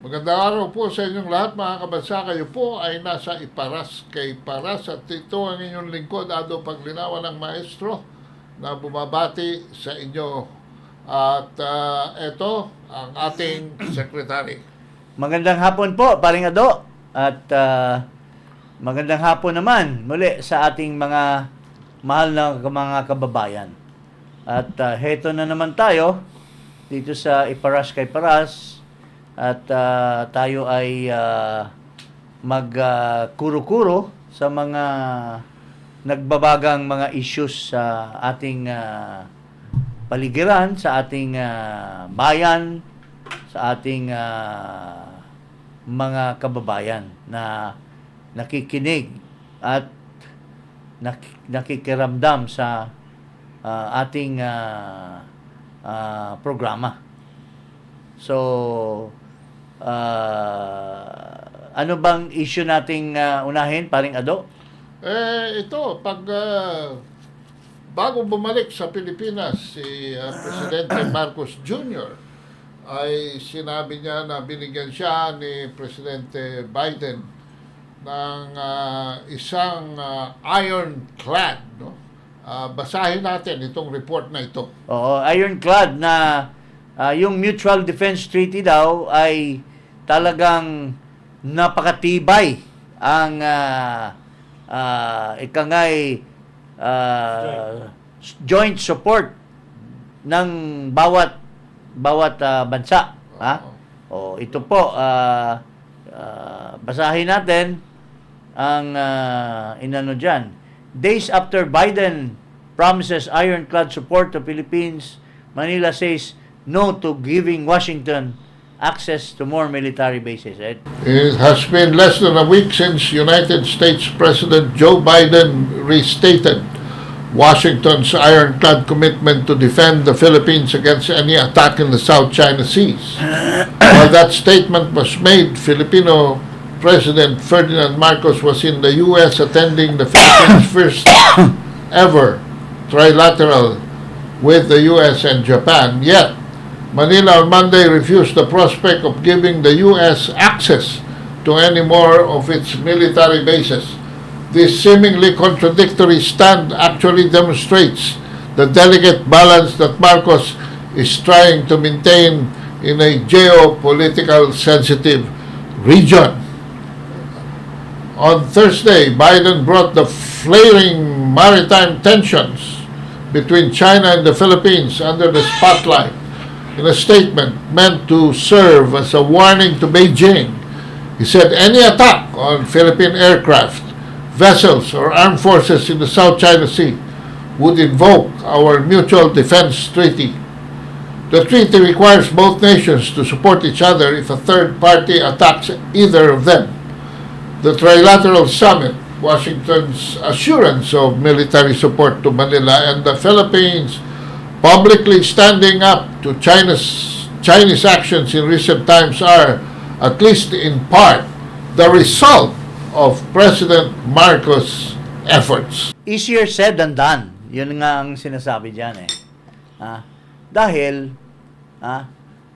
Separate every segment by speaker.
Speaker 1: Magandang araw po sa inyong lahat mga kabansa. Kayo po ay nasa Iparas kay Paras at ito ang inyong lingkod, Ado Paglinawan ng Maestro, na bumabati sa inyo. At ito ang ating sekretary.
Speaker 2: Magandang hapon po, paring Ado. At magandang hapon naman muli sa ating mga mahal na mga kababayan. At heto na naman tayo dito sa Iparas kay Paras. At tayo ay magkuro-kuro sa mga nagbabagang mga issues sa ating paligiran, sa ating bayan, sa ating mga kababayan na nakikinig at nakikiramdam sa ating programa. So, ano bang issue nating unahin, paring Ado?
Speaker 1: Ito, bago bumalik sa Pilipinas si Presidente Marcos Jr., ay sinabi niya na binigyan siya ni Presidente Biden ng isang ironclad. No? Basahin natin itong report na ito.
Speaker 2: Oo, ironclad na yung Mutual Defense Treaty daw ay talagang napakatibay ang ikangay joint support ng bawat bansa. Ito po, basahin natin ang inano dyan. Days after Biden promises ironclad support to Philippines, Manila says no to giving Washington access to more military bases. Right?
Speaker 1: It has been less than a week since United States President Joe Biden restated Washington's ironclad commitment to defend the Philippines against any attack in the South China Seas. While that statement was made, Filipino President Ferdinand Marcos was in the U.S. attending the Philippines' first ever trilateral with the U.S. and Japan. Yet, Manila on Monday refused the prospect of giving the U.S. access to any more of its military bases. This seemingly contradictory stand actually demonstrates the delicate balance that Marcos is trying to maintain in a geopolitical sensitive region. On Thursday, Biden brought the flaring maritime tensions between China and the Philippines under the spotlight in a statement meant to serve as a warning to Beijing. He said any attack on Philippine aircraft, vessels, or armed forces in the South China Sea would invoke our Mutual Defense Treaty. The treaty requires both nations to support each other if a third party attacks either of them. The Trilateral Summit, Washington's assurance of military support to Manila, and the Philippines publicly standing up to Chinese actions in recent times are, at least in part, the result of President Marcos' efforts.
Speaker 2: Easier said than done. Yun nga ang sinasabi dyan eh. Dahil,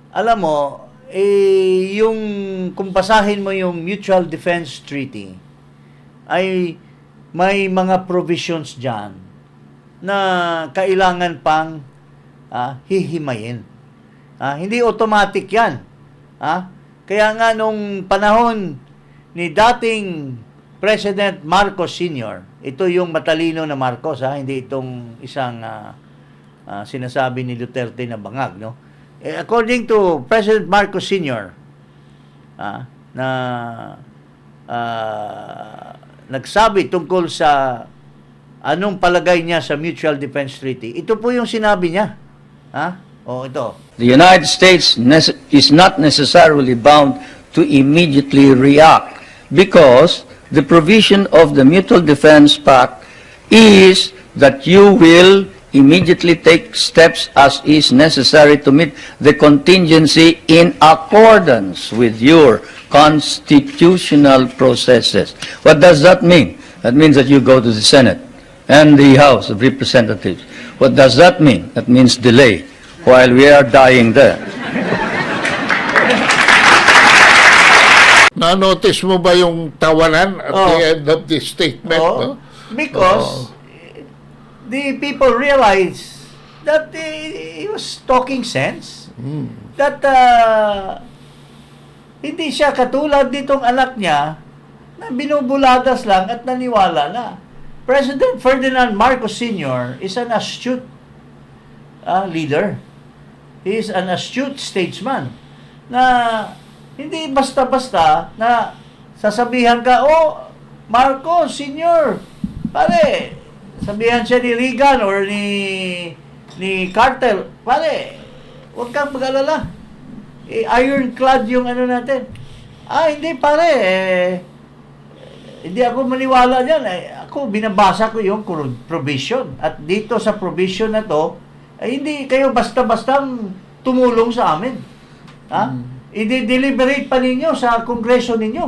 Speaker 2: alam mo, yung kung basahin mo yung Mutual Defense Treaty, ay may mga provisions dyan na kailangan pang hihimayin. Hindi automatic yan. Kaya nga nung panahon ni dating President Marcos Sr., ito yung matalino na Marcos, hindi itong isang sinasabi ni Duterte na bangag. No? According to President Marcos Sr., na nagsabi tungkol sa anong palagay niya sa Mutual Defense Treaty, ito po yung sinabi niya. Ito.
Speaker 3: The United States is not necessarily bound to immediately react because the provision of the Mutual Defense Pact is that you will immediately take steps as is necessary to meet the contingency in accordance with your constitutional processes. What does that mean? That means that you go to the Senate and the House of Representatives. What does that mean? That means delay while we are dying there.
Speaker 1: Na-notice mo ba yung tawanan at
Speaker 2: Oh.
Speaker 1: the end of the statement? No?
Speaker 2: Because the people realize that he was talking sense. That hindi siya katulad ditong anak niya na binubuladas lang at naniwala na. President Ferdinand Marcos Sr. is an astute leader. He is an astute statesman na hindi basta-basta na sasabihan ka, oh, Marcos Sr., pare, sabihan siya ni Reagan or ni Carter, pare, huwag kang mag-alala. Ironclad yung ano natin. Hindi pare, hindi ako maniwala dyan. Ako, binabasa ko yung provision. At dito sa provision na to, hindi kayo basta-bastang tumulong sa amin. I-deliberate pa ninyo sa kongreso ninyo.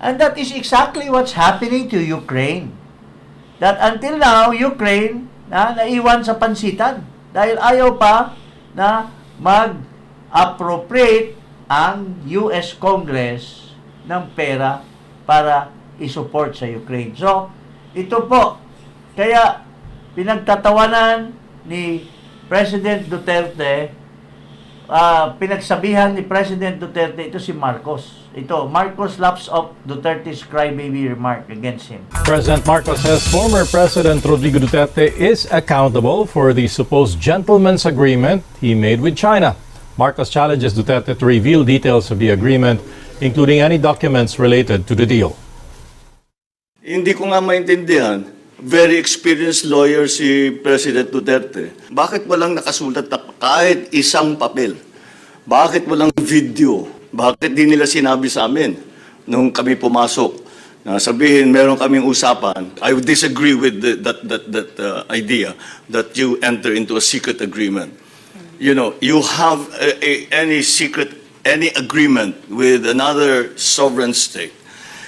Speaker 2: And that is exactly what's happening to Ukraine. That until now, Ukraine naiwan sa pansitan dahil ayaw pa na mag-appropriate ang US Congress ng pera para i-support sa Ukraine. So, ito po, kaya pinagtatawanan ni President Duterte, pinagsabihan ni President Duterte, ito si Marcos. Ito, Marcos laps off Duterte's crybaby remark against him.
Speaker 4: President Marcos says former President Rodrigo Duterte is accountable for the supposed gentleman's agreement he made with China. Marcos challenges Duterte to reveal details of the agreement, including any documents related to the deal.
Speaker 5: Hindi ko nga maintindihan, very experienced lawyer si President Duterte. Bakit walang nakasulat na kahit isang papel? Bakit walang video? Bakit di nila sinabi sa amin nung kami pumasok na sabihin meron kaming usapan? I would disagree with that idea that you enter into a secret agreement. You know, you have any agreement with another sovereign state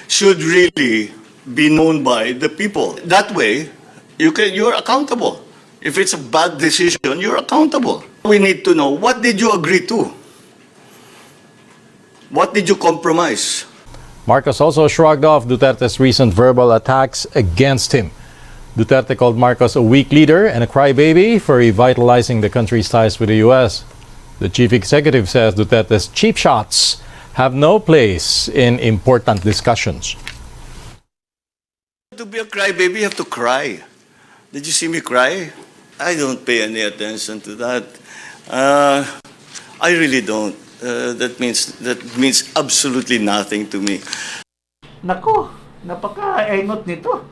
Speaker 5: should really be known by the people. That way, you're accountable. If it's a bad decision, you're accountable. We need to know, what did you agree to? What did you compromise?
Speaker 4: Marcos also shrugged off Duterte's recent verbal attacks against him. Duterte called Marcos a weak leader and a crybaby for revitalizing the country's ties with the U.S. The chief executive says Duterte's cheap shots have no place in important discussions.
Speaker 5: To be a crybaby, you have to cry. Did you see me cry? I don't pay any attention to that. I really don't. That means absolutely nothing to me.
Speaker 2: Nako, napaka-engot nito.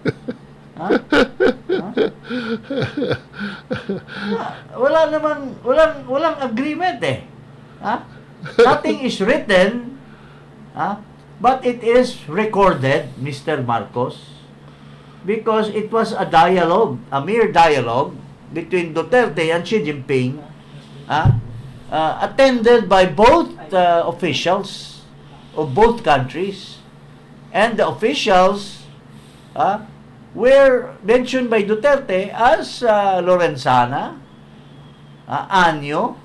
Speaker 2: Walang agreement eh. Nothing is written, but it is recorded, Mr. Marcos, because it was a dialogue, a mere dialogue between Duterte and Xi Jinping, attended by both officials of both countries, and the officials were mentioned by Duterte as Lorenzana, Anyo,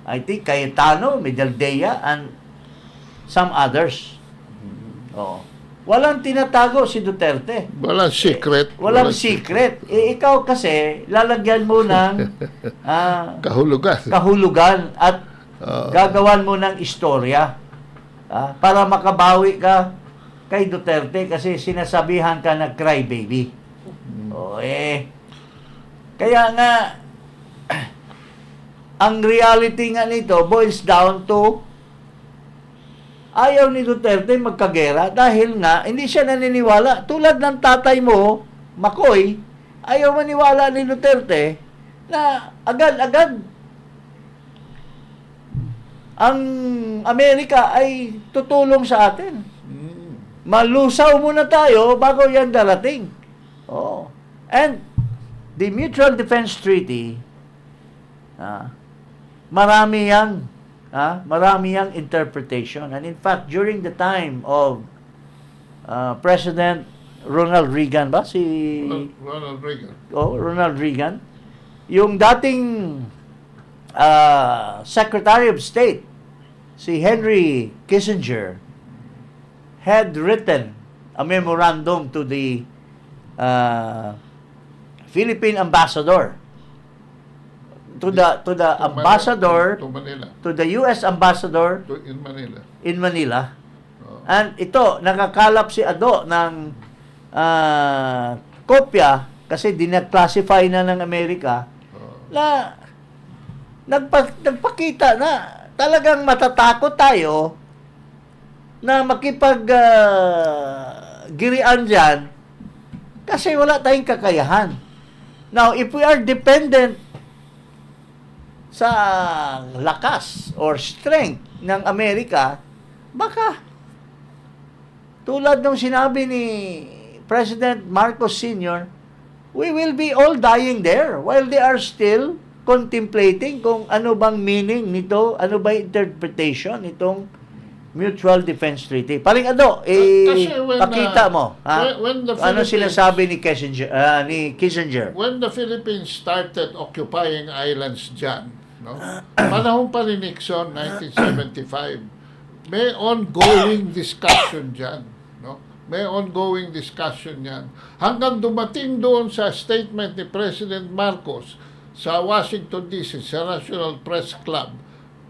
Speaker 2: I think Cayetano, Medaldea, and some others. Walang tinatago si Duterte.
Speaker 1: Walang secret.
Speaker 2: Walang secret. Ikaw kasi, lalagyan mo ng kahulugan at gagawan mo ng istorya para makabawi ka kay Duterte kasi sinasabihan ka na crybaby. Kaya nga, ang reality nga nito boils down to ayaw ni Duterte magkagera dahil nga hindi siya naniniwala. Tulad ng tatay mo, Makoy, ayaw maniwala ni Duterte na agad-agad ang Amerika ay tutulong sa atin. Malusaw muna tayo bago yan darating. And the Mutual Defense Treaty, marami yang interpretation. And in fact, during the time of President Ronald Reagan Ronald Reagan, yung dating Secretary of State si Henry Kissinger had written a memorandum to the Philippine ambassador, to the ambassador,
Speaker 1: to Manila.
Speaker 2: to the US ambassador
Speaker 1: In Manila.
Speaker 2: in Manila.
Speaker 1: Oh.
Speaker 2: And ito, nakakalap si Ado ng kopya kasi dinaclassify na ng Amerika na nagpakita na talagang matatakot tayo na girian dyan kasi wala tayong kakayahan. Now, if we are dependent sa lakas or strength ng Amerika, baka tulad ng sinabi ni President Marcos Sr., we will be all dying there while they are still contemplating kung ano bang meaning nito, ano ba interpretation nitong Mutual Defense Treaty. Paring Ado,
Speaker 1: Kasi when,
Speaker 2: pakita mo. Ha?
Speaker 1: when the
Speaker 2: Ano
Speaker 1: Philippines-
Speaker 2: sinasabi ni Kissinger?
Speaker 1: When the Philippines started occupying islands dyan, no? Panahon pa ni Nixon, 1975, may ongoing discussion dyan. No? May ongoing discussion yan. Hanggang dumating doon sa statement ni President Marcos sa Washington DC, sa National Press Club,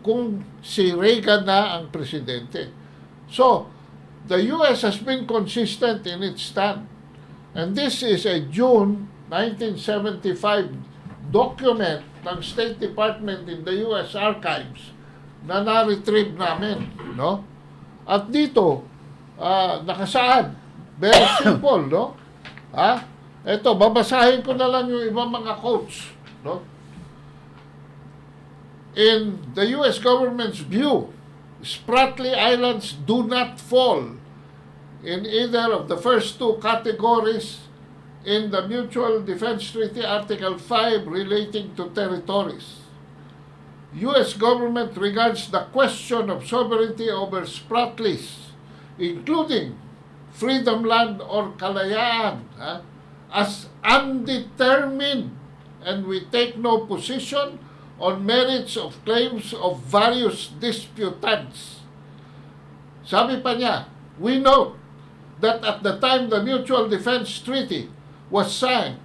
Speaker 1: kung si Reagan na ang presidente. So, the U.S. has been consistent in its stand. And this is a June 1975 document ng State Department in the U.S. Archives na na-retrieve namin. No? At dito, nakasaad. Very simple, no? Ito, babasahin ko na lang yung ibang mga quotes. No? In the U.S. government's view, Spratly Islands do not fall in either of the first two categories in the Mutual Defense Treaty Article 5 relating to territories. U.S. government regards the question of sovereignty over Spratlys, including Freedom Land or Kalayaan, as undetermined, and we take no position on merits of claims of various disputants. Sabi pa niya, we note that at the time the Mutual Defense Treaty was signed,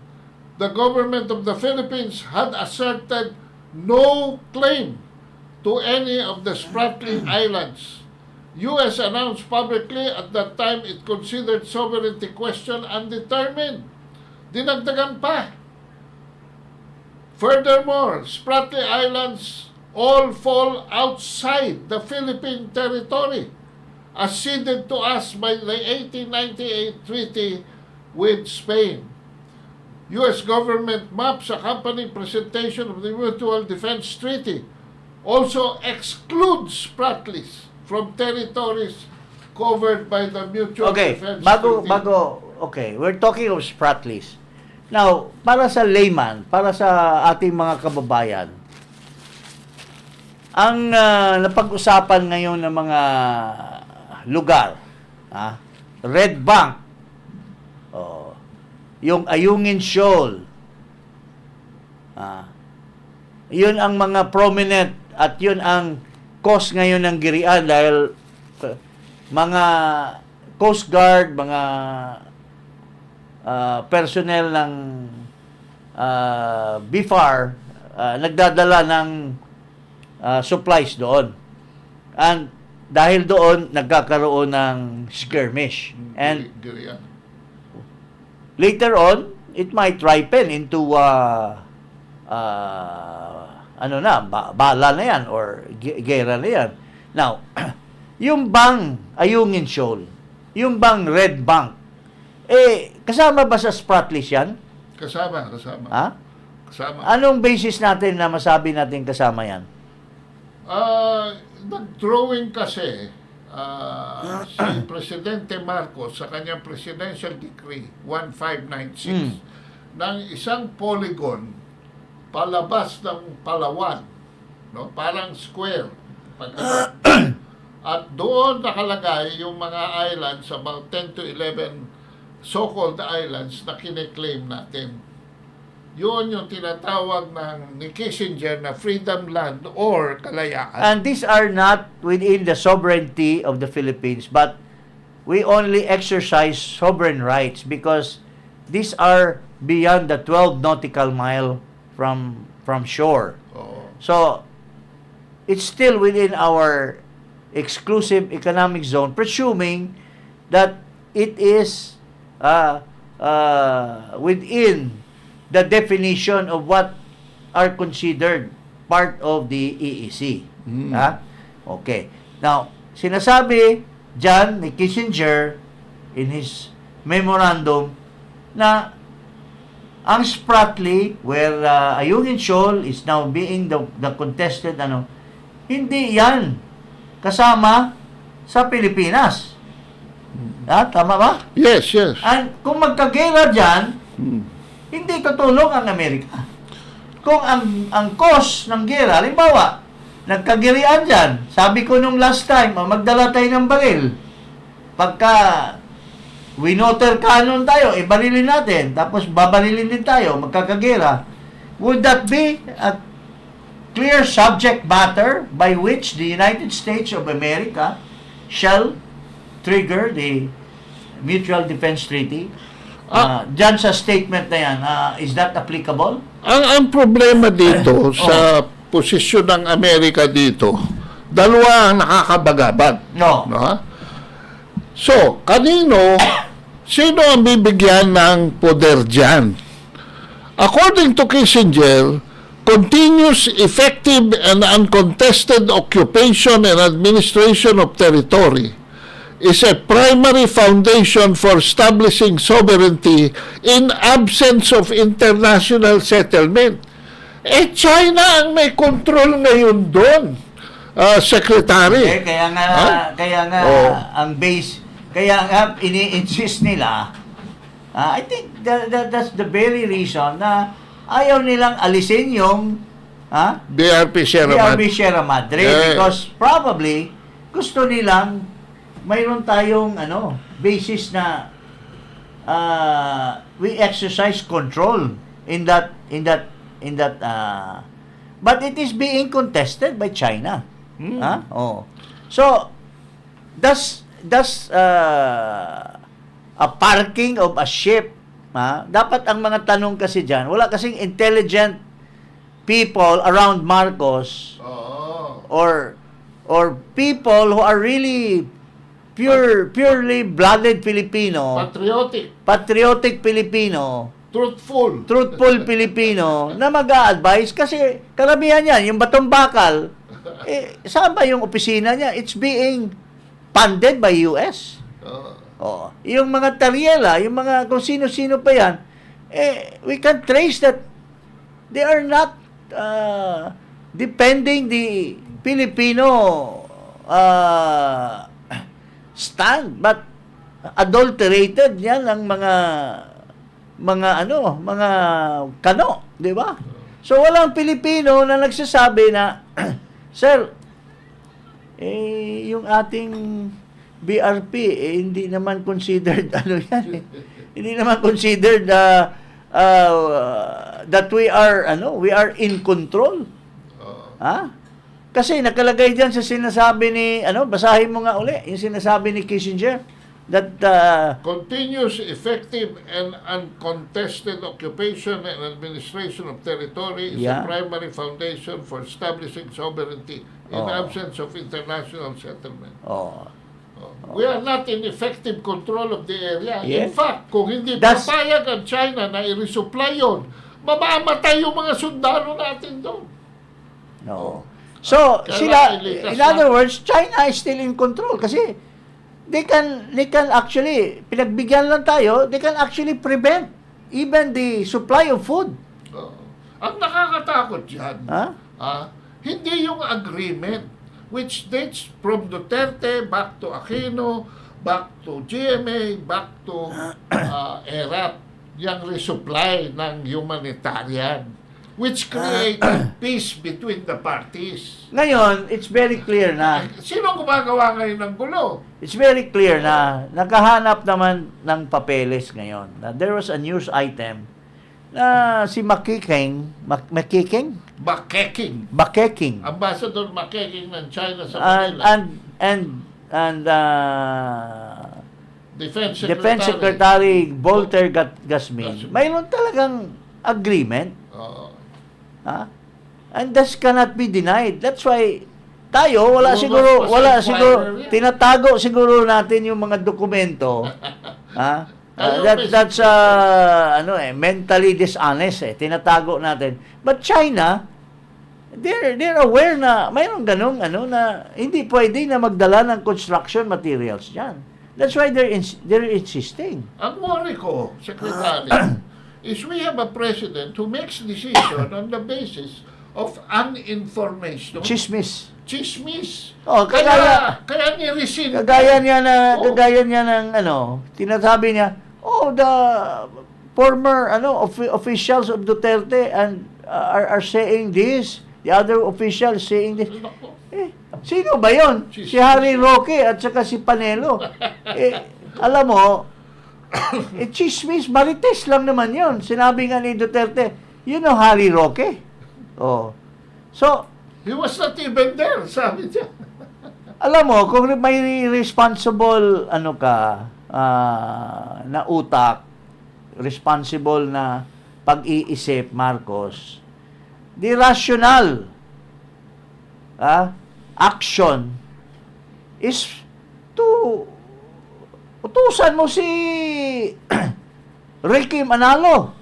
Speaker 1: the government of the Philippines had asserted no claim to any of the Spratly Islands. U.S. announced publicly at that time it considered sovereignty question undetermined. Dinagdagan pa. Furthermore, Spratly Islands all fall outside the Philippine territory as ceded to us by the 1898 treaty with Spain. U.S. government maps accompanying presentation of the Mutual Defense Treaty also excludes Spratlys from territories covered by the Mutual Defense Treaty.
Speaker 2: Okay, we're talking of Spratlys. Now, para sa layman, para sa ating mga kababayan, ang napag-usapan ngayon ng mga lugar, Red Bank, yung Ayungin Shoal, yun ang mga prominent at yun ang cause ngayon ng girian dahil mga Coast Guard, mga personnel ng BFAR nagdadala ng supplies doon. And dahil doon, nagkakaroon ng skirmish. And later on, it might ripen into bala na yan or gera na yan. Now, yung bang Ayungin Shoal, yung bang Red Bank, kasama ba sa Spratlys yan?
Speaker 1: Kasama.
Speaker 2: Ha?
Speaker 1: Kasama.
Speaker 2: Anong basis natin na masabi natin kasama yan?
Speaker 1: Nag-drawing kasi si Presidente Marcos sa kanyang Presidential Decree 1596 ng isang polygon palabas ng Palawan, no? Parang square. At doon nakalagay yung mga islands, about 10 to 11 so-called islands na kine-claim natin. Yun yung tinatawag ni Kissinger na freedom land or kalayaan.
Speaker 2: And these are not within the sovereignty of the Philippines, but we only exercise sovereign rights because these are beyond the 12 nautical mile from shore.
Speaker 1: Oo.
Speaker 2: So, it's still within our exclusive economic zone, presuming that it is within the definition of what are considered part of the EEC. Ha? Okay. Now, sinasabi dyan ni Kissinger in his memorandum na ang Spratly, where Ayungin Shoal is now being the contested, hindi yan kasama sa Pilipinas. Tama ba?
Speaker 1: Yes, yes.
Speaker 2: And kung magkagera dyan, hindi tutulong ang Amerika. Kung ang cost ng gera, halimbawa, nagkagirian dyan, sabi ko nung last time, magdala tayo ng baril. Pagka winoter cannon tayo, ibarilin natin, tapos babarilin din tayo, magkakagera. Would that be a clear subject matter by which the United States of America shall trigger the Mutual Defense Treaty? Dyan sa statement na yan, is that applicable?
Speaker 1: Ang problema dito sa posisyon ng Amerika dito, dalawa ang nakakabagabag.
Speaker 2: No.
Speaker 1: So, sino ang bibigyan ng poder dyan? According to Kissinger, continuous, effective, and uncontested occupation and administration of territory is a primary foundation for establishing sovereignty in absence of international settlement. China ang may control ngayon doon, Secretary.
Speaker 2: Kaya nga ang base, kaya nga ini-insist nila, I think that's the very reason na ayaw nilang alisin yung
Speaker 1: BRP
Speaker 2: Sierra Madre, because probably gusto nilang mayroon tayong basis na we exercise control in that but it is being contested by China. So that's a parking of a ship. Dapat ang mga tanong kasi diyan, wala kasing intelligent people around Marcos or people who are really purely blooded Filipino, patriotic Filipino, truthful Filipino na mag-a-advise kasi karamihan yan, yung Batong Bakal, saan ba yung opisina niya? It's being funded by US. Yung mga Tariela, yung mga kung sino-sino pa yan, we can trace that they are not defending the Filipino stand, but adulterated yan ang mga kano, di ba? So walang Pilipino na nagsasabi na sir, yung ating BRP hindi naman considered hindi naman considered that we are in control. Kasi nakalagay diyan sa sinasabi ni basahin mo nga uli yung sinasabi ni Kissinger that
Speaker 1: continuous, effective, and uncontested occupation and administration of territory is a primary foundation for establishing sovereignty in absence of international settlement. We are not in effective control of the area. In fact, kung hindi papayag ang China na i-resupply yun, mamamatay yung mga sundalo natin doon.
Speaker 2: So, in other words, China is still in control kasi they can actually, pinagbigyan lang tayo, they can actually prevent even the supply of food.
Speaker 1: Ang nakakatakot dyan, hindi yung agreement which dates from Duterte back to Aquino, back to GMA, back to ERAP, yung resupply ng humanitarian, which created peace between the parties.
Speaker 2: Ngayon, it's very clear na
Speaker 1: sino gumagawa ngayon ng gulo?
Speaker 2: It's very clear na nakahanap naman ng papeles ngayon. Na there was a news item na si Makiking,
Speaker 1: Bakeking. Ambassador Bakeking ng China sa Manila.
Speaker 2: and
Speaker 1: Defense
Speaker 2: Defense Secretary Volter Gasmin, mayroon talagang agreement.
Speaker 1: Oo.
Speaker 2: Ha? And this cannot be denied. That's why tayo,
Speaker 1: Rumors pa sa inquirer yan.
Speaker 2: tinatago siguro natin yung mga dokumento. Ha? That's mentally dishonest tinatago natin. But China, they're aware na mayroong ganong na hindi pwede na magdala ng construction materials diyan. That's why they're insisting.
Speaker 1: Ang worry ko, Secretary, is we have a president who makes decision on the basis of uninformation.
Speaker 2: Chismis.
Speaker 1: Chismis.
Speaker 2: Oh,
Speaker 1: Kaya ni-rescind.
Speaker 2: Kagaya niya ng tinasabi niya, the former officials of Duterte and are saying this, the other officials saying this. Sino ba yon? Si Harry Roque at saka si Panelo. Alam mo, chismis, marites lang naman yon. Sinabi nga ni Duterte, you know Harry Roque? Oh. So,
Speaker 1: He was not even there, sabi niya.
Speaker 2: alam mo, kung may responsible na utak, responsible na pag-iisip, Marcos, the rational action is to utusan mo si Ricky Manalo.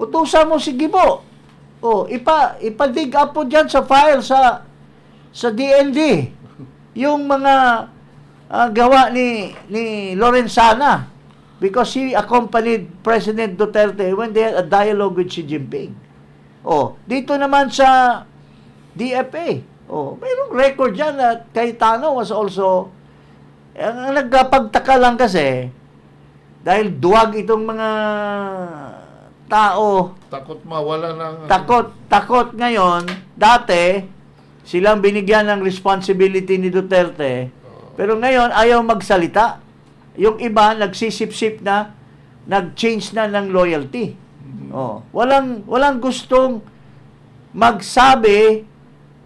Speaker 2: Utusan mo si Gibo. Ipa-dig up po dyan sa file sa DND yung mga gawa ni Lorenzana because he accompanied President Duterte when they had a dialogue with Xi Jinping. Dito naman sa DFA. Mayroong record dyan at Cayetano was also ang nagpagtaka lang kasi dahil duwag itong mga tao.
Speaker 1: Takot mawala ng...
Speaker 2: Takot ngayon. Dati, silang binigyan ng responsibility ni Duterte. Pero ngayon, ayaw magsalita. Yung iba, nagsisip-sip na, nag-change na ng loyalty. Walang gustong magsabi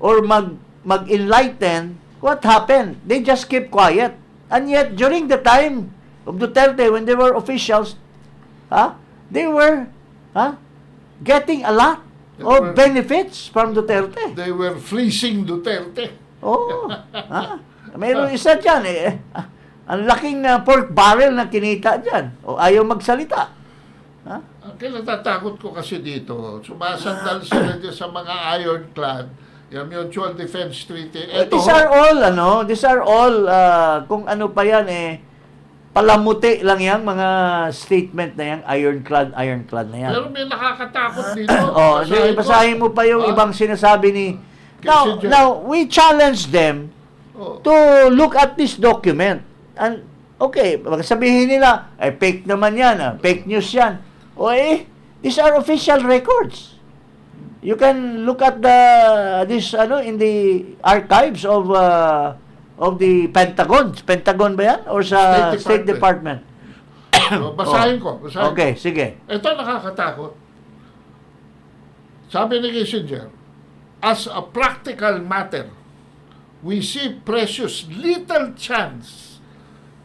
Speaker 2: or mag-enlighten what happened. They just keep quiet. And yet, during the time of Duterte, when they were officials, they were getting a lot of benefits from Duterte.
Speaker 1: They were fleecing Duterte.
Speaker 2: Mayroon isa dyan ang laking pork barrel na kinita dyan. Ayaw magsalita.
Speaker 1: Ang kinatatakot ko kasi dito, sumasandal sila dyan sa mga ironclad, yung Mutual Defense Treaty.
Speaker 2: These are all, kung ano pa yan palamuti lang yan, mga statement na yan, ironclad na yan.
Speaker 1: Pero may nakakatakot dito.
Speaker 2: Basahin mo pa yung ibang sinasabi ni... Now, we challenge them to look at this document. And, okay, sabihin nila, fake naman yan, fake news yan. These are official records. You can look at this in the archives of the Pentagon. Pentagon ba yan? Or sa State Department?
Speaker 1: Basahin ko.
Speaker 2: Okay, sige.
Speaker 1: Ito nakakatakot. Sabi ni Kissinger, as a practical matter, we see precious little chance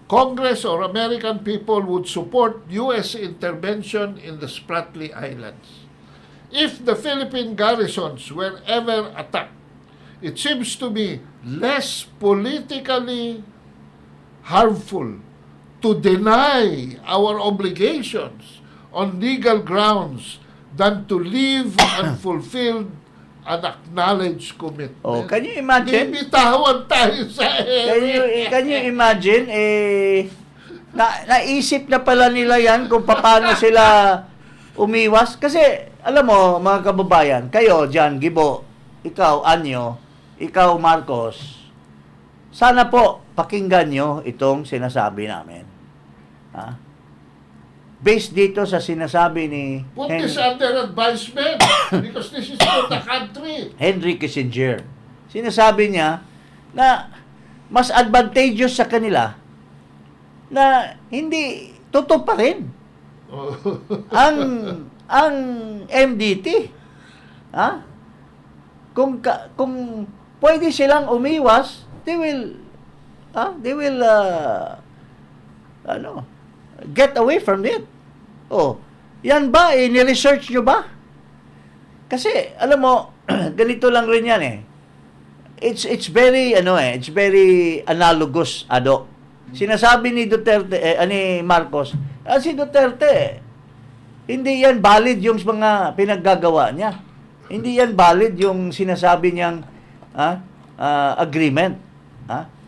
Speaker 1: Congress or American people would support U.S. intervention in the Spratly Islands. If the Philippine garrisons were ever attacked, it seems to be less politically harmful to deny our obligations on legal grounds than to leave unfulfilled an acknowledged commitment.
Speaker 2: Can you imagine?
Speaker 1: Bibitawan tayo sa ere.
Speaker 2: Can you imagine? Naisip na pala nila yan kung paano sila umiwas. Kasi, alam mo, mga kababayan, kayo dyan, Gibo, ikaw, Anyo, ikaw, Marcos, sana po, pakinggan nyo itong sinasabi namin. Based dito sa sinasabi ni
Speaker 1: Put this under advisement because this is for the country.
Speaker 2: Henry Kissinger. Sinasabi niya na mas advantageous sa kanila na hindi totoo pa rin ang MDT. Ha? Kung pwede silang umiwas, they will get away from it. Oh, yan ba ni-research nyo ba? Kasi alam mo, ganito lang rin yan eh. It's very analogous, Ado. Sinasabi ni Duterte ni Marcos, si Duterte hindi yan valid yung mga pinaggagawa niya. Hindi yan valid yung sinasabi niyang agreement.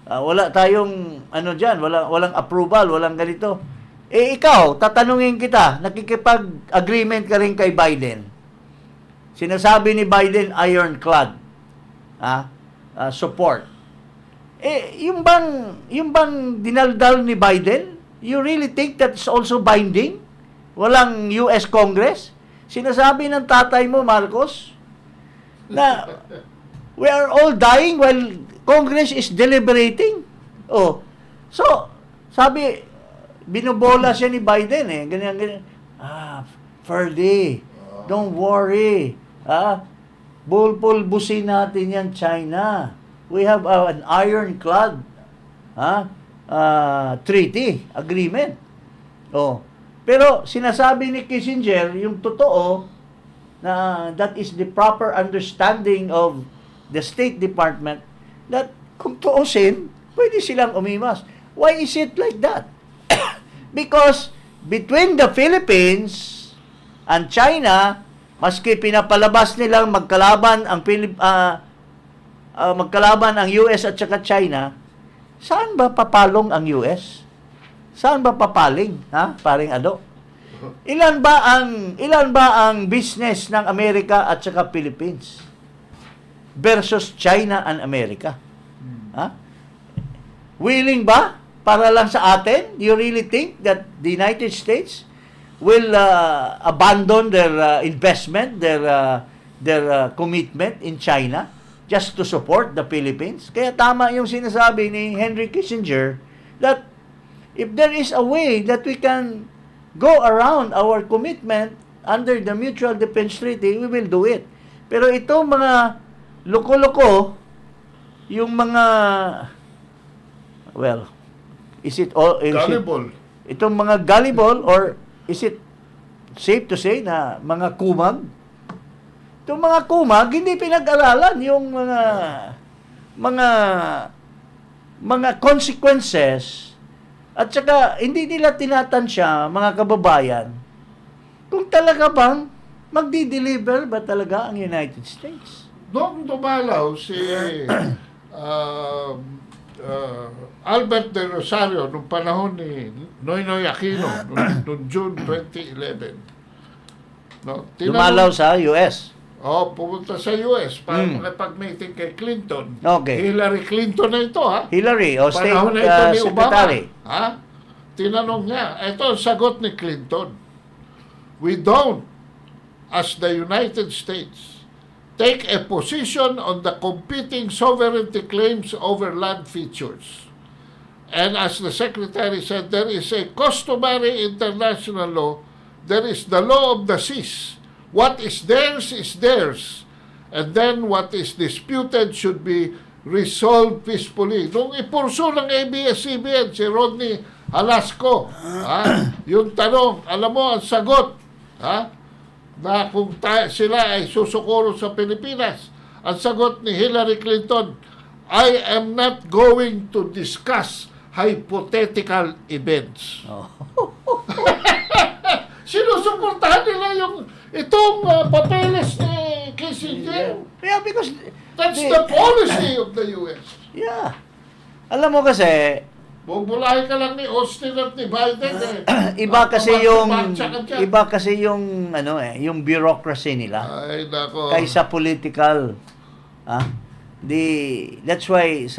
Speaker 2: Wala tayong diyan, walang approval, walang ganito. Ikaw, tatanungin kita, nakikipag-agreement ka rin kay Biden. Sinasabi ni Biden ironclad. Support. Yung bang dinaldal ni Biden, you really think that's also binding? Walang US Congress? Sinasabi ng tatay mo, Marcos, na we are all dying while Congress is deliberating. Oh. So, sabi, binubola siya ni Biden eh. Ganyan. Ferdy, don't worry. Bulbusin natin yan, China. We have an ironclad treaty, agreement. Oh. Pero sinasabi ni Kissinger, yung totoo, na that is the proper understanding of the State Department, that kung tuusin, pwede silang umiwas. Why is it like that? Because between the Philippines and China, maski pinapalabas nilang magkalaban ang US at saka China, saan ba papalong ang US? Saan ba papaling, paring Ado? Ilan ba ang business ng Amerika at saka Philippines versus China and America? Willing ba para lang sa atin? Do you really think that the United States will abandon their investment, their commitment in China just to support the Philippines? Kaya tama yung sinasabi ni Henry Kissinger that if there is a way that we can go around our commitment under the Mutual Defense Treaty, we will do it. Pero itong mga loko-loko, yung mga is it all
Speaker 1: Gullible.
Speaker 2: Itong mga gullible, or is it safe to say na mga kumag? Itong mga kumag, hindi pinag-aralan yung mga consequences, at saka hindi nila tinatansya, mga kababayan, kung talaga bang magdi-deliver ba talaga ang United States?
Speaker 1: Noong dumalaw si Albert de Rosario nung panahon ni Noynoy Aquino noong June 2011. No?
Speaker 2: Dumalaw sa US.
Speaker 1: Pumunta sa US para makipag-meeting kay Clinton.
Speaker 2: Okay.
Speaker 1: Hillary Clinton na ito,
Speaker 2: Hillary, State
Speaker 1: panahon na ito ni
Speaker 2: Secretary.
Speaker 1: Obama. Tinanong niya, ito ang sagot ni Clinton. We don't, as the United States, take a position on the competing sovereignty claims over land features. And as the Secretary said, there is a customary international law. There is the law of the seas. What is theirs is theirs. And then what is disputed should be resolved peacefully. Nung ipurso ng ABS-CBN, si Rodney Alasco, yung tanong, alam mo, ang sagot, na kung sila ay susukuro sa Pilipinas, ang sagot ni Hillary Clinton, I am not going to discuss hypothetical events. Sinusuportahan nila itong papeles ni Kissinger.
Speaker 2: Yeah, because
Speaker 1: That's the policy of the US.
Speaker 2: Yeah. Alam mo kasi,
Speaker 1: Bubulahin ka lang ni Austin at ni Biden.
Speaker 2: iba kasi yung yung bureaucracy nila.
Speaker 1: Ay, nako.
Speaker 2: Kaysa political. That's why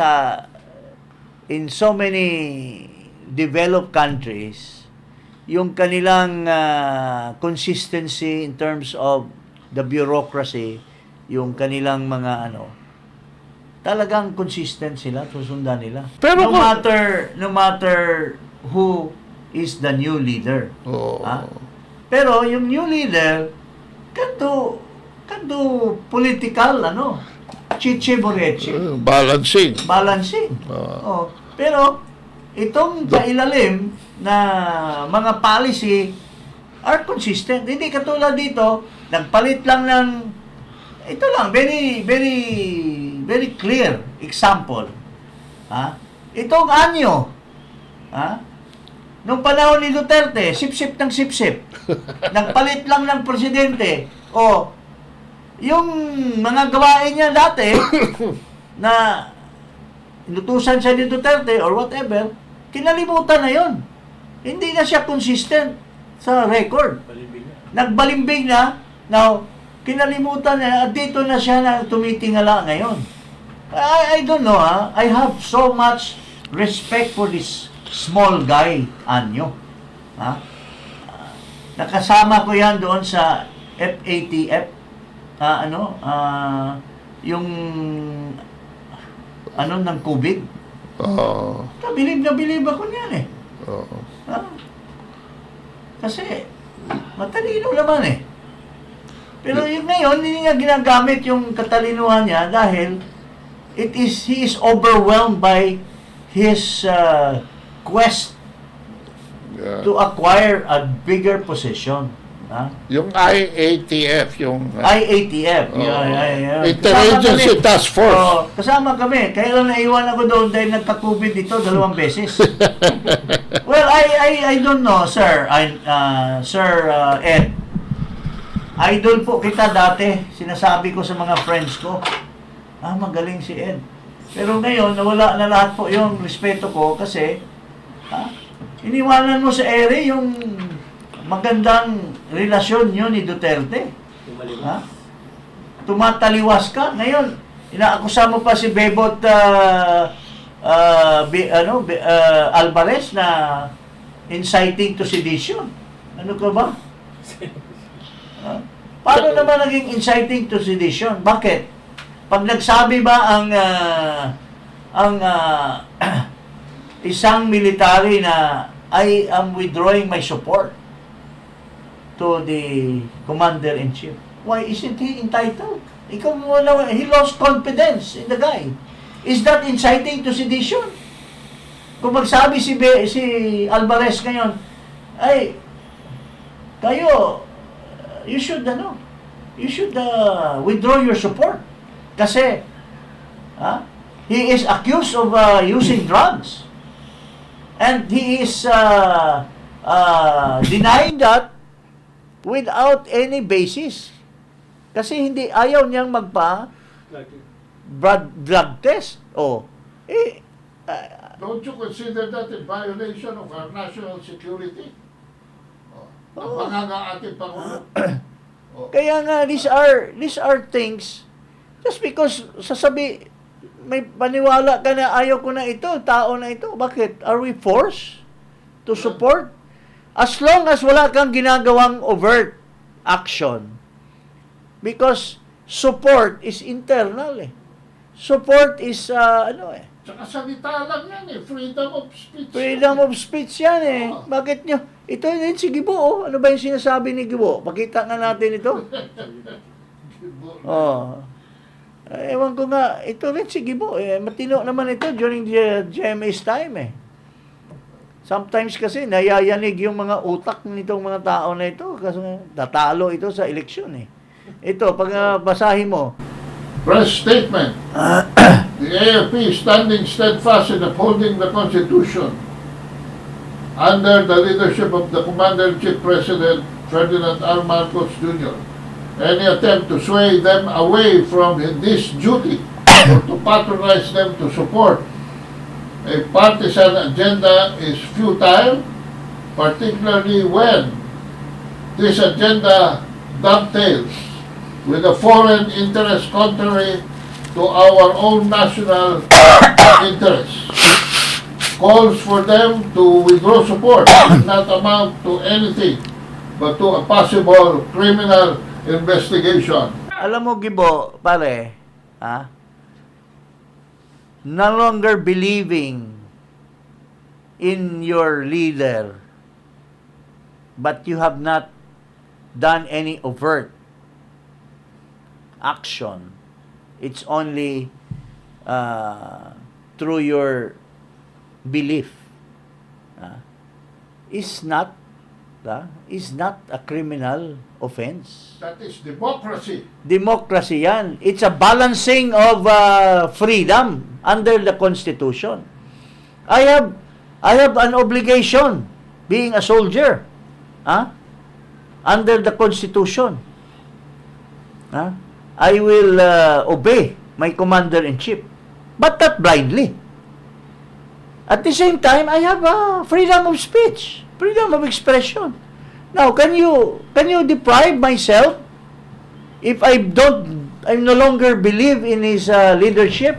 Speaker 2: in so many developed countries, yung kanilang consistency in terms of the bureaucracy, yung kanilang mga talagang consistent sila, susundan nila.
Speaker 1: Pero
Speaker 2: no matter who is the new leader.
Speaker 1: Oh.
Speaker 2: Pero yung new leader, kanto political, chiche boreche,
Speaker 1: Balancing.
Speaker 2: balancing. Oh. Pero, itong kailalim na mga policy are consistent. Hindi katulad dito, nagpalit lang ng, ito lang, very, very, very clear example. Itong anyo, nung panahon ni Duterte, sip-sip ng sip-sip. Nagpalit lang ng presidente. O, yung mga gawain niya dati, na inutusan siya ni Duterte or whatever, kinalimutan na yon. Hindi na siya consistent sa record. Nagbalimbing na. Now, kinalimutan na, at dito na siya na tumitingala ngayon. I don't know, I have so much respect for this small guy, Anyo. Nakasama ko yan doon sa FATF, yung ng COVID. Bilib ako niyan eh. Kasi matalino naman eh. Pero yung ngayon, hindi niya ginagamit yung katalinuhan niya dahil he is overwhelmed by his quest to acquire a bigger position.
Speaker 1: Yung IATF, yung
Speaker 2: IATF.
Speaker 1: Interagency Task Force.
Speaker 2: Kasama kami. Kaya lang naiwan ako doon dahil nagka-COVID dito 2 beses. Well, I don't know, sir. Sir Ed. Idol po kita dati. Sinasabi ko sa mga friends ko, magaling si Ed. Pero ngayon, nawala na lahat po yung respeto ko kasi iniwanan mo sa ere yung magandang relasyon nyo ni Duterte. Tumataliwas ka. Ngayon, inaakusa mo pa si Bebot Alvarez na inciting to sedition. Ano ka ba? Paano naman naging inciting to sedition? Bakit? Pag nagsabi ba ang isang military na I am withdrawing my support to the commander-in-chief, why isn't he entitled? He lost confidence in the guy. Is that inciting to sedition? Kung magsabi si Alvarez ngayon, ay, kayo, you should withdraw your support. Kasi, he is accused of using drugs. And he is denying that without any basis. Kasi ayaw niyang drug test.
Speaker 1: Don't you consider that a violation of our national security? Ang panganga ating Pangulo.
Speaker 2: Kaya nga, these are things, just because may paniwala ka na ayaw ko na ito, tao na ito. Bakit? Are we forced to support? As long as wala kang ginagawang overt action. Because support is internal eh. Support is,
Speaker 1: Tsaka salita lang yan eh. Freedom of speech.
Speaker 2: Freedom of speech yan eh. Bakit nyo? Ito din si Gibo, oh. Ano ba yung sinasabi ni Gibo? Pakita nga natin ito. Ewan ko nga, ito rin si Gibo. Matino naman ito during the GMA's time eh. Sometimes kasi nayayanig yung mga utak nitong mga tao na ito kasi tatalo ito sa eleksyon eh. Ito, pag basahin mo.
Speaker 1: Press statement. The AFP is standing steadfast in upholding the Constitution under the leadership of the Commander-in-Chief President Ferdinand R. Marcos Jr. Any attempt to sway them away from this duty or to patronize them to support a partisan agenda is futile, particularly when this agenda dovetails with a foreign interest contrary to our own national interests. Calls for them to withdraw support does not amount to anything but to a possible criminal investigation.
Speaker 2: Alam mo, Gibo, pare, no longer believing in your leader, but you have not done any overt action. It's only through your belief. Is not a criminal offense.
Speaker 1: That is democracy.
Speaker 2: Democracy yan. It's a balancing of freedom under the Constitution. I have an obligation being a soldier. Under the Constitution. I will obey my commander-in-chief. But not blindly. At the same time, I have freedom of speech, freedom of expression. Now, can you deprive myself if I no longer believe in his leadership?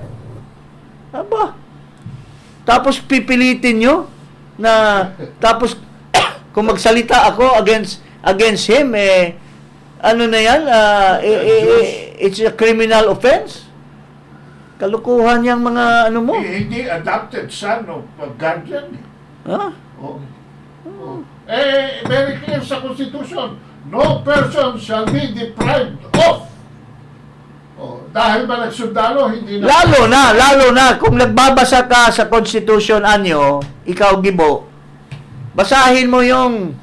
Speaker 2: Aba, tapos pipilitin nyo na, tapos kung magsalita ako against him, ano na yan, it's a criminal offense. Kalukuhan yung mga ano mo.
Speaker 1: Hindi adopted son of a guardian.
Speaker 2: Ha?
Speaker 1: Oh. Very clear sa Constitution. No person shall be deprived of. Dahil ba nagsundalo, hindi na...
Speaker 2: Lalo na, kung nagbabasa ka sa Constitution anyo, ikaw, Gibo, basahin mo yung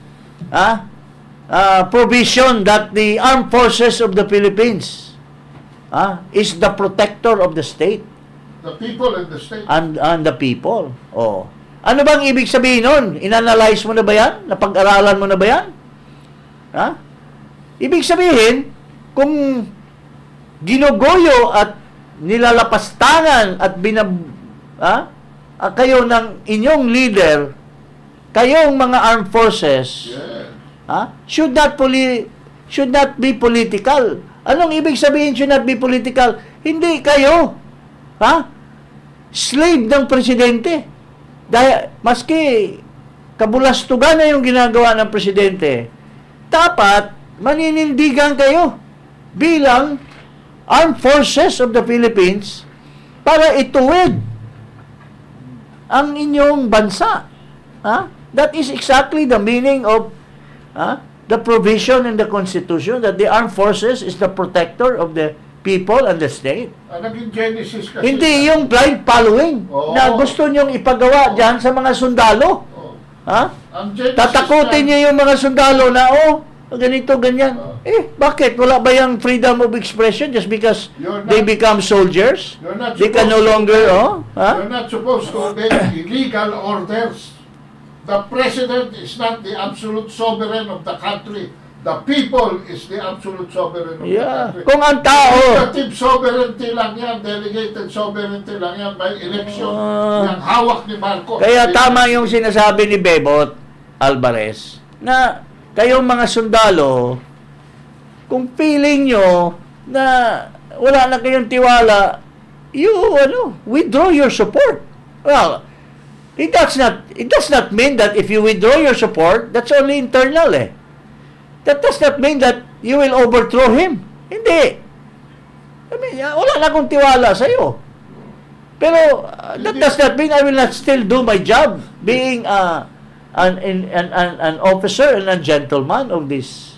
Speaker 2: provision that the Armed Forces of the Philippines is the protector of the state.
Speaker 1: The people and the state.
Speaker 2: And the people. Ano bang ibig sabihin nun? Inanalyze mo na ba yan? Napag-aralan mo na ba yan? Ibig sabihin, kung ginugoyo at nilalapastangan at kayo ng inyong leader, kayong mga armed forces, should not be political. Anong ibig sabihin should not be political? Hindi kayo slave ng presidente. Dahil maski kabulastugan na yung ginagawa ng presidente, dapat maninindigan kayo bilang Armed Forces of the Philippines para ituwid ang inyong bansa. That is exactly the meaning of the provision in the Constitution that the armed forces is the protector of the people and the state.
Speaker 1: Naging Genesis kasi.
Speaker 2: Hindi yung blind following na gusto nyong ipagawa dyan sa mga sundalo. Tatakutin niyo yung mga sundalo na, ganito, ganyan. Bakit? Wala ba yung freedom of expression just because they become soldiers? They can no longer,
Speaker 1: You're not supposed to obey illegal orders. The president is not the absolute sovereign of the country. The people is the absolute sovereign of the country.
Speaker 2: Kung ang tao,
Speaker 1: Delegative sovereignty lang yan, delegated sovereignty lang yan by election. Yung hawak ni Marcos.
Speaker 2: Kaya tama yung sinasabi ni Bebot Alvarez na kayong mga sundalo, kung feeling nyo na wala na kayong tiwala, withdraw your support. Well, it does not mean that if you withdraw your support, that's only internal That does not mean that you will overthrow him. Hindi. I mean, wala na akong tiwala sa iyo. Pero that does not mean I will not still do my job being an officer and a gentleman of this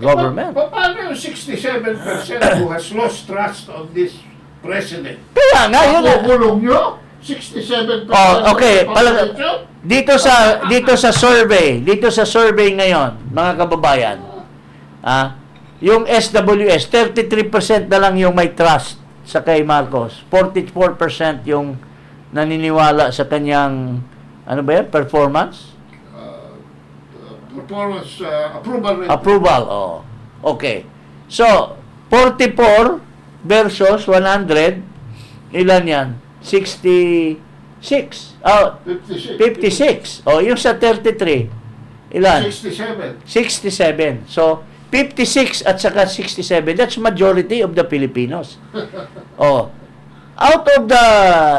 Speaker 2: government.
Speaker 1: Paano yung 67% who has lost trust on this president?
Speaker 2: Kaya nga, yun.
Speaker 1: Kulong nyo? 67%.
Speaker 2: Okay. Dito sa survey ngayon, mga kababayan, yung SWS, 33% na lang yung may trust sa kay Marcos. 44% yung naniniwala sa kanyang performance?
Speaker 1: Performance approval rate.
Speaker 2: Approval, Okay. So, 44 versus 100, ilan yan? 66. 56. Yung sa 33, ilan? 67. So, 56 at saka 67, that's majority of the Filipinos. Out of the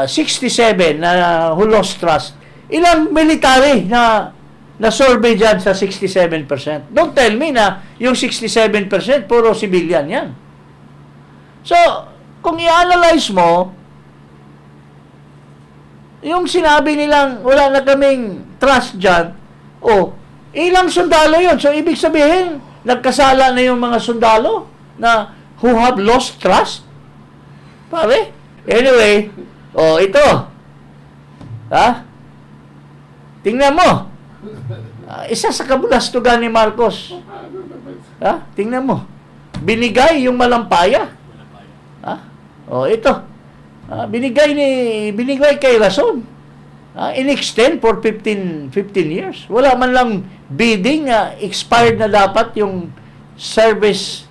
Speaker 2: 67 na who lost trust, ilang military na survey dyan sa 67%? Don't tell me na yung 67% puro civilian yan. So, kung i-analyze mo, yung sinabi nilang wala na kaming trust dyan, Ilang sundalo yon. So, ibig sabihin, nagkasala na yung mga sundalo na who have lost trust. Pare. Anyway, ito. Ha? Tingnan mo. Isa sa kabulastugan ni Marcos. Ha? Tingnan mo. Binigay yung malampaya. Ha? Ito. Binigay kay Rason. In-extend for 15 years. Wala man lang bidding expired na dapat yung service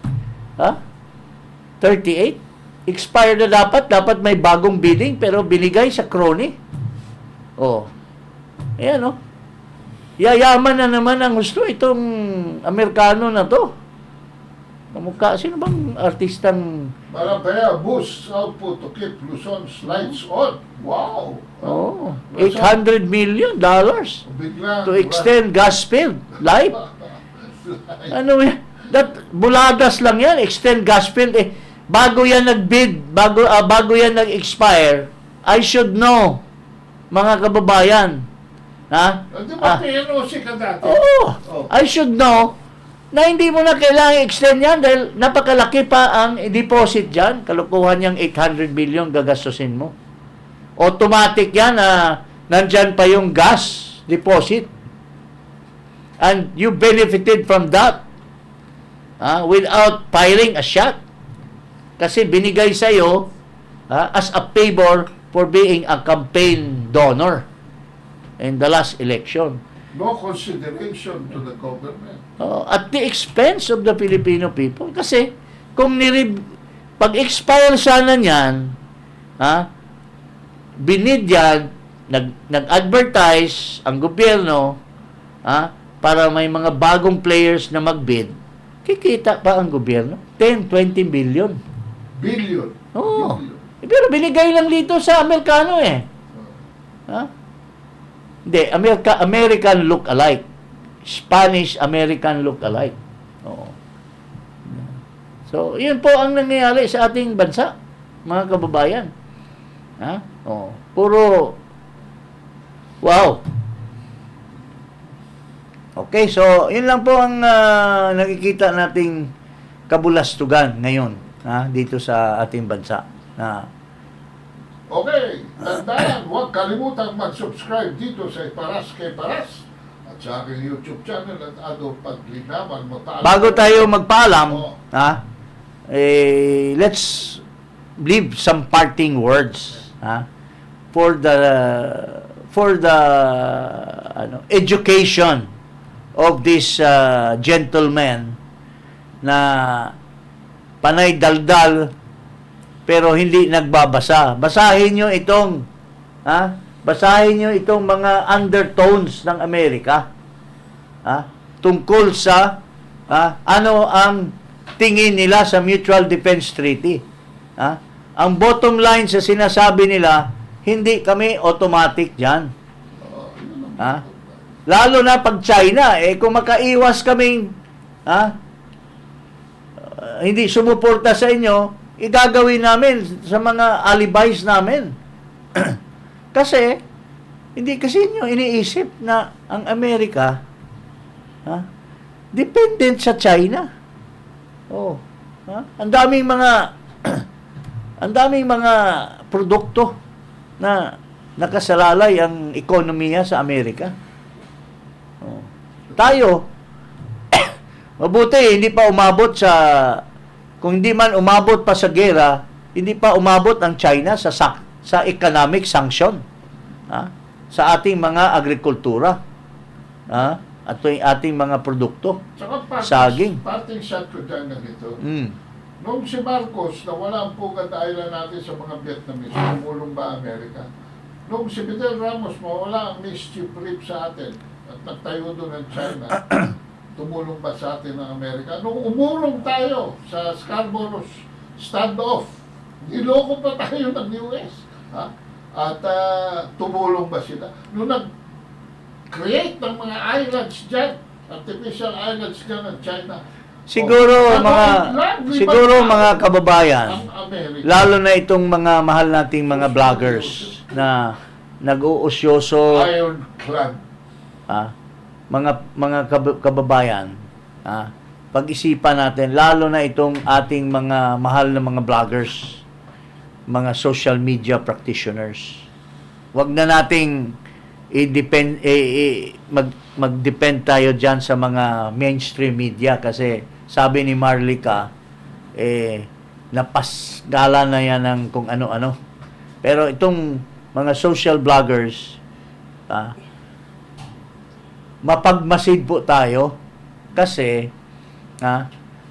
Speaker 2: 38. Expired na dapat may bagong bidding pero binigay sa crony. Ayan yayaman na naman ang gusto itong Amerikano na to. Kamukha, sino bang artistang...
Speaker 1: Malapaya boost output to keep Luzon's lights on. Wow!
Speaker 2: $800 million
Speaker 1: Bigla,
Speaker 2: to extend gas field life. Ano yan? Buladas lang yan, extend gas field. Bago yan nag-bid, bago yan nag-expire, I should know, mga kababayan.
Speaker 1: Di ba PNOC ka dati?
Speaker 2: I should know na hindi mo na kailangan extend yan dahil napakalaki pa ang deposit dyan. Kalukuhan niyang 800 billion gagastusin mo. Automatic yan nandyan pa yung gas deposit. And you benefited from that without firing a shot. Kasi binigay sa'yo as a favor for being a campaign donor in the last election.
Speaker 1: No consideration to the government.
Speaker 2: At the expense of the Filipino people. Kasi, kung pag-expire sana niyan, binid yan, nag-advertise ang gobyerno, para may mga bagong players na mag-bid, kikita pa ang gobyerno. 10-20 billion.
Speaker 1: Billion.
Speaker 2: Billion. Pero binigay lang dito sa Amerikano Hindi, American look alike. Spanish-American look alike. So, yun po ang nangyayari sa ating bansa, mga kababayan. Puro, wow. Okay, so, yun lang po ang nakikita nating kabulastugan ngayon dito sa ating bansa.
Speaker 1: Okay, tandaan, huwag kalimutang mag-subscribe dito sa Paras kay Paras at sa aking YouTube channel at ano paglinaman mo.
Speaker 2: Bago tayo magpaalam, let's leave some parting words for the education of this gentleman na panay daldal pero hindi nagbabasa. Basahin nyo itong mga undertones ng Amerika. Tungkol sa ano ang tingin nila sa Mutual Defense Treaty. Ang bottom line sa sinasabi nila, hindi kami automatic dyan. Lalo na pag China, kung makaiwas kaming hindi sumuporta sa inyo, igagawin namin sa mga alibis namin. Kasi, hindi kasi nyo iniisip na ang Amerika, dependent sa China. Ang daming mga produkto na nakasalalay ang ekonomiya sa Amerika. Tayo, mabuti, hindi pa umabot kung hindi man umabot pa sa gera, hindi pa umabot ang China sa economic sanction sa ating mga agrikultura at yung ating mga produkto. Saging.
Speaker 1: Parting shot ko dyan na dito. Nung si Marcos, na wala ang pugad na island natin sa mga Vietnamese, tumulong ba Amerika? Nung si Fidel Ramos, mawala ang mischief rip sa atin at nagtayo doon ng China, tumulong ba sa atin ng Amerika? Nung umurong tayo sa Scarborough standoff, niloko pa tayo ng US. At tumulong ba sila? Nung nag-create ng mga islands dyan, artificial islands dyan ng China,
Speaker 2: siguro mga kababayan, lalo na itong mga mahal nating mga vloggers na nag-uusyoso,
Speaker 1: Ironclad.
Speaker 2: kababayan, pag-isipan natin, lalo na itong ating mga mahal na mga vloggers, mga social media practitioners. Wag na nating mag-depend tayo dyan sa mga mainstream media kasi sabi ni Marlica, napasgala na yan ng kung ano-ano. Pero itong mga social bloggers, mapagmasid po tayo kasi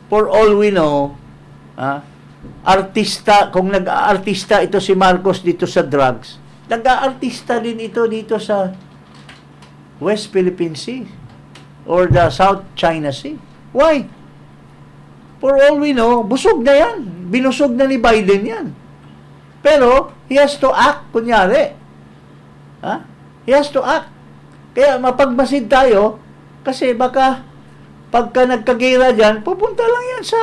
Speaker 2: for all we know, artista, kung nag-aartista ito si Marcos dito sa drugs, nag-aartista din ito dito sa West Philippine Sea or the South China Sea. Why? For all we know, busog na yan. Binusog na ni Biden yan. Pero, he has to act, kunyari. He has to act. Kaya mapagmasid tayo kasi baka pagka nagkagera dyan, pupunta lang yan sa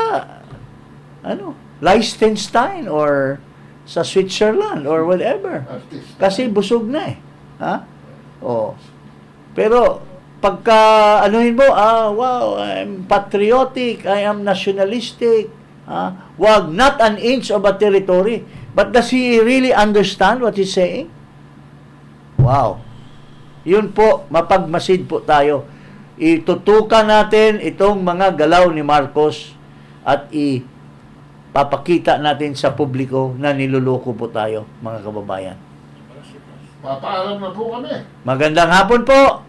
Speaker 2: Liechtenstein or sa Switzerland or whatever. Kasi busog na Pero pagka anuhin mo, wow, I'm patriotic, I am nationalistic, wag, not an inch of a territory. But does he really understand what he's saying? Wow. Yun po, mapagmasid po tayo. Itutukan natin itong mga galaw ni Marcos at papakita natin sa publiko na niluloko po tayo, mga kababayan.
Speaker 1: Papaalam na po kami.
Speaker 2: Magandang hapon po.